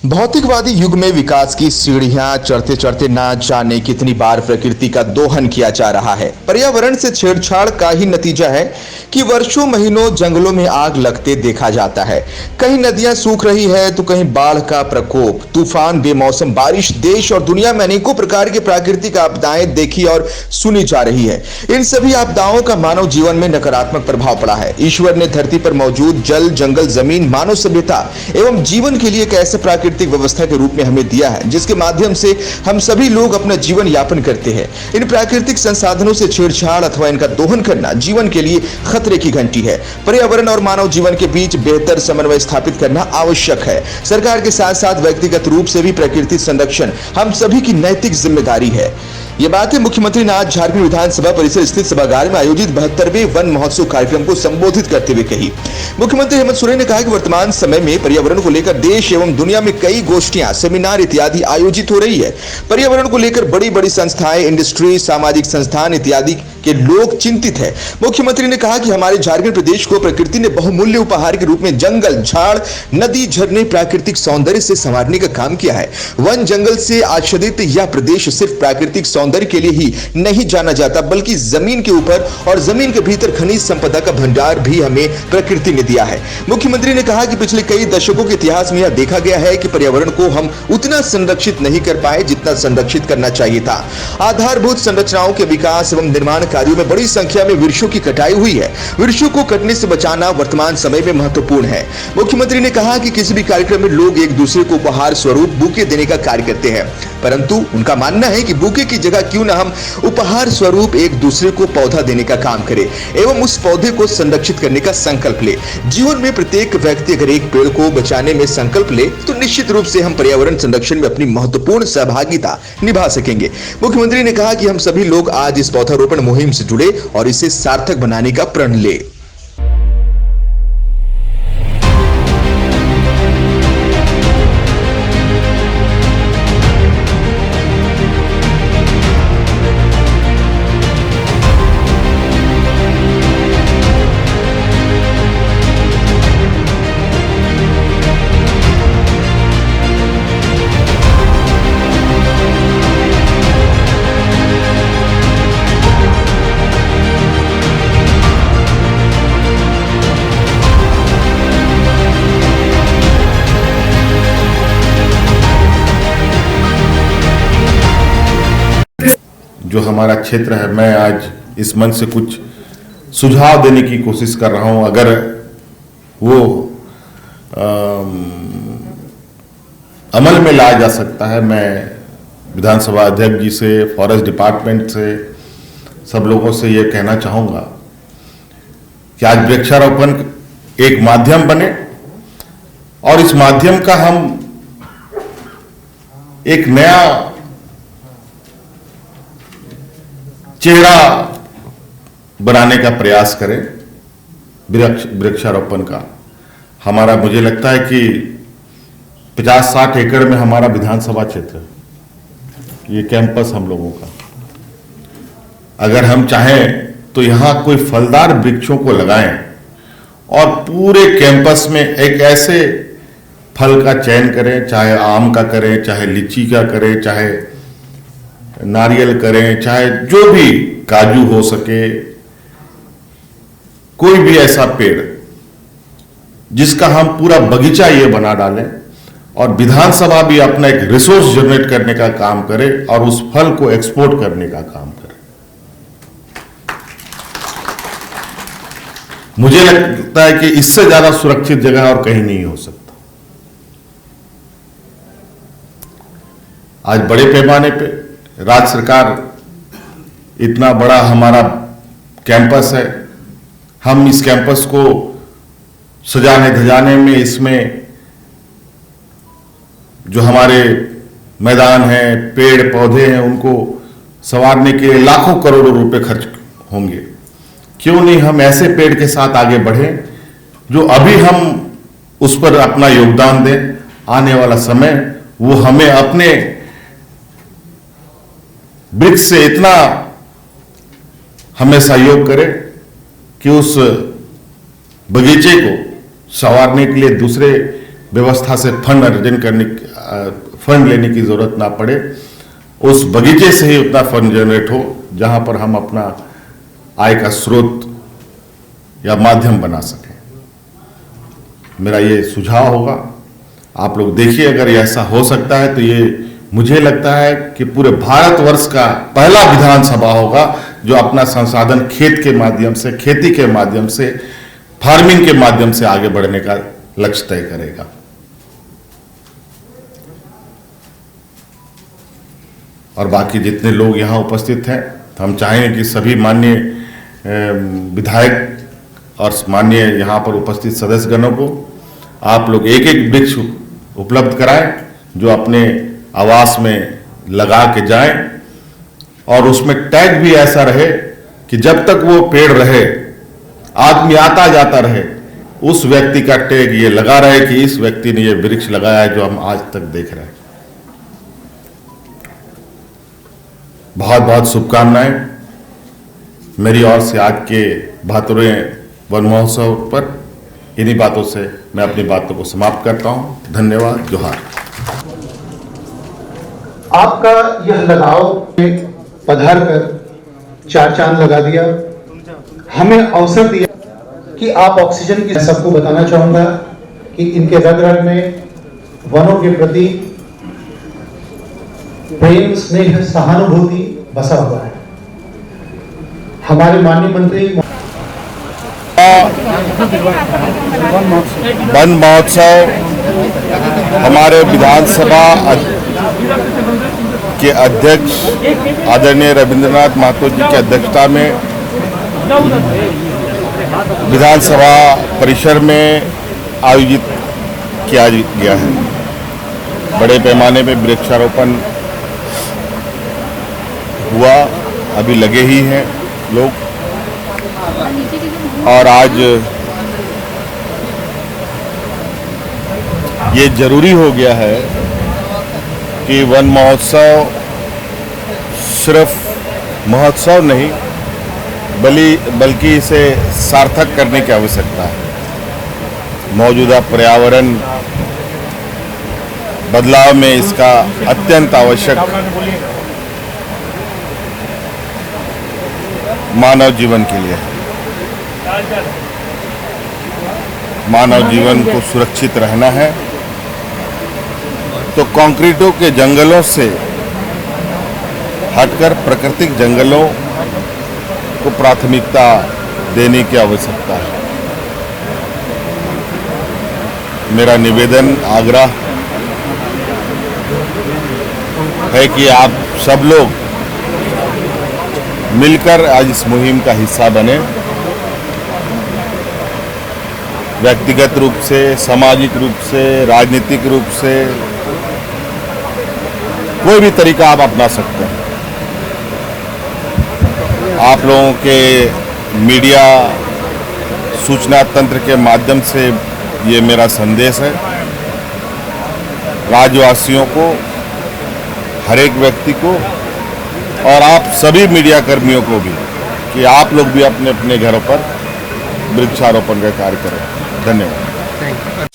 भौतिकवादी युग में विकास की सीढ़ियां चढ़ते चढ़ते ना जाने कितनी बार प्रकृति का दोहन किया जा रहा है। पर्यावरण से छेड़छाड़ का ही नतीजा है कि वर्षों महीनों जंगलों में आग लगते देखा जाता है। कहीं नदियां सूख रही है तो कहीं बाढ़ का प्रकोप, तूफान, बेमौसम बारिश, देश और दुनिया में अनेकों प्रकार की प्राकृतिक आपदाएं देखी और सुनी जा रही है। इन सभी आपदाओं का मानव जीवन में नकारात्मक प्रभाव पड़ा है। ईश्वर ने धरती पर मौजूद जल, जंगल, जमीन मानव सभ्यता एवं जीवन के लिए एक ऐसे प्राकृतिक व्यवस्था के रूप में हमें दिया है जिसके माध्यम से हम सभी लोग अपना जीवन यापन करते हैं। इन प्राकृतिक संसाधनों से छेड़छाड़ अथवा इनका दोहन करना जीवन के लिए खतरे की घंटी है। पर्यावरण और मानव जीवन के बीच बेहतर समन्वय स्थापित करना आवश्यक है। सरकार के साथ साथ व्यक्तिगत रूप से भी प्रकृति संरक्षण हम सभी की नैतिक जिम्मेदारी है। ये बातें मुख्यमंत्री ने आज झारखंड विधानसभा परिसर स्थित सभागार में आयोजित 72वें वन महोत्सव कार्यक्रम को संबोधित करते हुए कही। मुख्यमंत्री हेमंत सोरेन ने कहा कि वर्तमान समय में पर्यावरण को लेकर देश एवं दुनिया में कई गोष्ठियां, सेमिनार इत्यादि आयोजित हो रही है। पर्यावरण को लेकर बड़ी बड़ी संस्थाएं, इंडस्ट्री, सामाजिक संस्थान इत्यादि के लोग चिंतित है। मुख्यमंत्री ने कहा कि हमारे झारखंड प्रदेश को प्रकृति ने बहुमूल्य उपहार के रूप में जंगल, झाड़, नदी, झरने, प्राकृतिक सौंदर्य से संवारने का काम किया है। वन जंगल से आच्छादित यह प्रदेश सिर्फ प्राकृतिक सौंदर्य के लिए ही नहीं जाना जाता, बल्कि जमीन के ऊपर और जमीन के भीतर खनिज संपदा का भंडार भी हमें प्रकृति ने दिया है। मुख्यमंत्री ने कहा कि पिछले कई दशकों के इतिहास में यह देखा गया है कि पर्यावरण को हम उतना संरक्षित नहीं कर पाए जितना संरक्षित करना चाहिए था। आधारभूत संरचनाओं के विकास एवं निर्माण कार्यों में बड़ी संख्या में वृक्षों की कटाई हुई है। वृक्षों को कटने से बचाना वर्तमान समय में महत्वपूर्ण है। मुख्यमंत्री ने कहा कि किसी भी कार्यक्रम में लोग एक दूसरे को उपहार स्वरूप बुके देने का कार्य करते हैं, परंतु उनका मानना है कि बुके की जगह क्यों ना हम उपहार स्वरूप एक दूसरे को पौधा देने का काम करें एवं उस पौधे को संरक्षित करने का संकल्प ले। जीवन में प्रत्येक व्यक्ति अगर एक पेड़ को बचाने में संकल्प ले तो निश्चित रूप से हम पर्यावरण संरक्षण में अपनी महत्वपूर्ण सहभागिता निभा सकेंगे। मुख्यमंत्री ने कहा कि हम सभी लोग आज इस पौधारोपण मुहिम से जुड़े और इसे सार्थक बनाने का प्रण ले। जो हमारा क्षेत्र है, मैं आज इस मंच से कुछ सुझाव देने की कोशिश कर रहा हूं। अगर वो अमल में लाया जा सकता है, मैं विधानसभा अध्यक्ष जी से, फॉरेस्ट डिपार्टमेंट से, सब लोगों से ये कहना चाहूँगा कि आज वृक्षारोपण एक माध्यम बने और इस माध्यम का हम एक नया चेहरा बनाने का प्रयास करें। वृक्षारोपण का हमारा, मुझे लगता है कि 50-60 एकड़ में हमारा विधानसभा क्षेत्र, ये कैंपस हम लोगों का, अगर हम चाहें तो यहां कोई फलदार वृक्षों को लगाएं और पूरे कैंपस में एक ऐसे फल का चयन करें, चाहे आम का करें, चाहे लीची का करें, चाहे नारियल करें, चाहे जो भी, काजू हो सके, कोई भी ऐसा पेड़ जिसका हम पूरा बगीचा ये बना डालें और विधानसभा भी अपना एक रिसोर्स जनरेट करने का काम करे और उस फल को एक्सपोर्ट करने का काम करे। मुझे लगता है कि इससे ज्यादा सुरक्षित जगह और कहीं नहीं हो सकता। आज बड़े पैमाने पे राज्य सरकार, इतना बड़ा हमारा कैंपस है, हम इस कैंपस को सजाने धजाने में, इसमें जो हमारे मैदान हैं, पेड़ पौधे हैं, उनको संवारने के लिए लाखों करोड़ों रुपए खर्च होंगे। क्यों नहीं हम ऐसे पेड़ के साथ आगे बढ़ें जो अभी हम उस पर अपना योगदान दें। आने वाला समय वो हमें अपने वृक्ष से इतना हमें सहयोग करे कि उस बगीचे को संवारने के लिए दूसरे व्यवस्था से फंड अर्जन करने फंड लेने की जरूरत ना पड़े, उस बगीचे से ही उतना फंड जनरेट हो जहां पर हम अपना आय का स्रोत या माध्यम बना सकें। मेरा ये सुझाव होगा, आप लोग देखिए, अगर ये ऐसा हो सकता है तो ये मुझे लगता है कि पूरे भारतवर्ष का पहला विधानसभा होगा जो अपना संसाधन खेत के माध्यम से, खेती के माध्यम से, फार्मिंग के माध्यम से आगे बढ़ने का लक्ष्य तय करेगा। और बाकी जितने लोग यहाँ उपस्थित हैं, हम चाहेंगे कि सभी माननीय विधायक और माननीय यहाँ पर उपस्थित सदस्यगणों को आप लोग एक एक वृक्ष उपलब्ध कराएं जो अपने आवास में लगा के जाएं, और उसमें टैग भी ऐसा रहे कि जब तक वो पेड़ रहे, आदमी आता जाता रहे, उस व्यक्ति का टैग ये लगा रहे कि इस व्यक्ति ने ये वृक्ष लगाया है जो हम आज तक देख रहे हैं। बहुत बहुत शुभकामनाएं मेरी ओर से आज के 72वें वन महोत्सव पर। इन्हीं बातों से मैं अपनी बातों को समाप्त करता हूं। धन्यवाद, जोहार। आपका यह लगाव में पधार कर चार चांद लगा दिया, हमें अवसर दिया कि आप ऑक्सीजन की, सबको बताना चाहूंगा कि इनके रग रग में वनों के प्रति प्रेम, स्नेह, सहानुभूति बसा हुआ है। हमारे माननीय मंत्री वन महोत्सव हमारे विधानसभा के अध्यक्ष आदरणीय रविंद्रनाथ महतो जी की अध्यक्षता में विधानसभा परिसर में आयोजित किया गया है। बड़े पैमाने पे वृक्षारोपण हुआ, अभी लगे ही हैं लोग, और आज ये जरूरी हो गया है कि वन महोत्सव सिर्फ महोत्सव नहीं बल्कि इसे सार्थक करने की आवश्यकता है। मौजूदा पर्यावरण बदलाव में इसका अत्यंत आवश्यक मानव जीवन के लिए है। मानव जीवन को सुरक्षित रहना है तो कंक्रीटों के जंगलों से हटकर प्राकृतिक जंगलों को प्राथमिकता देने की आवश्यकता है। मेरा निवेदन, आग्रह है कि आप सब लोग मिलकर आज इस मुहिम का हिस्सा बने। व्यक्तिगत रूप से, सामाजिक रूप से, राजनीतिक रूप से, कोई भी तरीका आप अपना सकते हैं। आप लोगों के मीडिया सूचना तंत्र के माध्यम से ये मेरा संदेश है राज्यवासियों को, हर एक व्यक्ति को, और आप सभी मीडिया कर्मियों को भी, कि आप लोग भी अपने अपने घरों पर वृक्षारोपण का कार्य करें। धन्यवाद।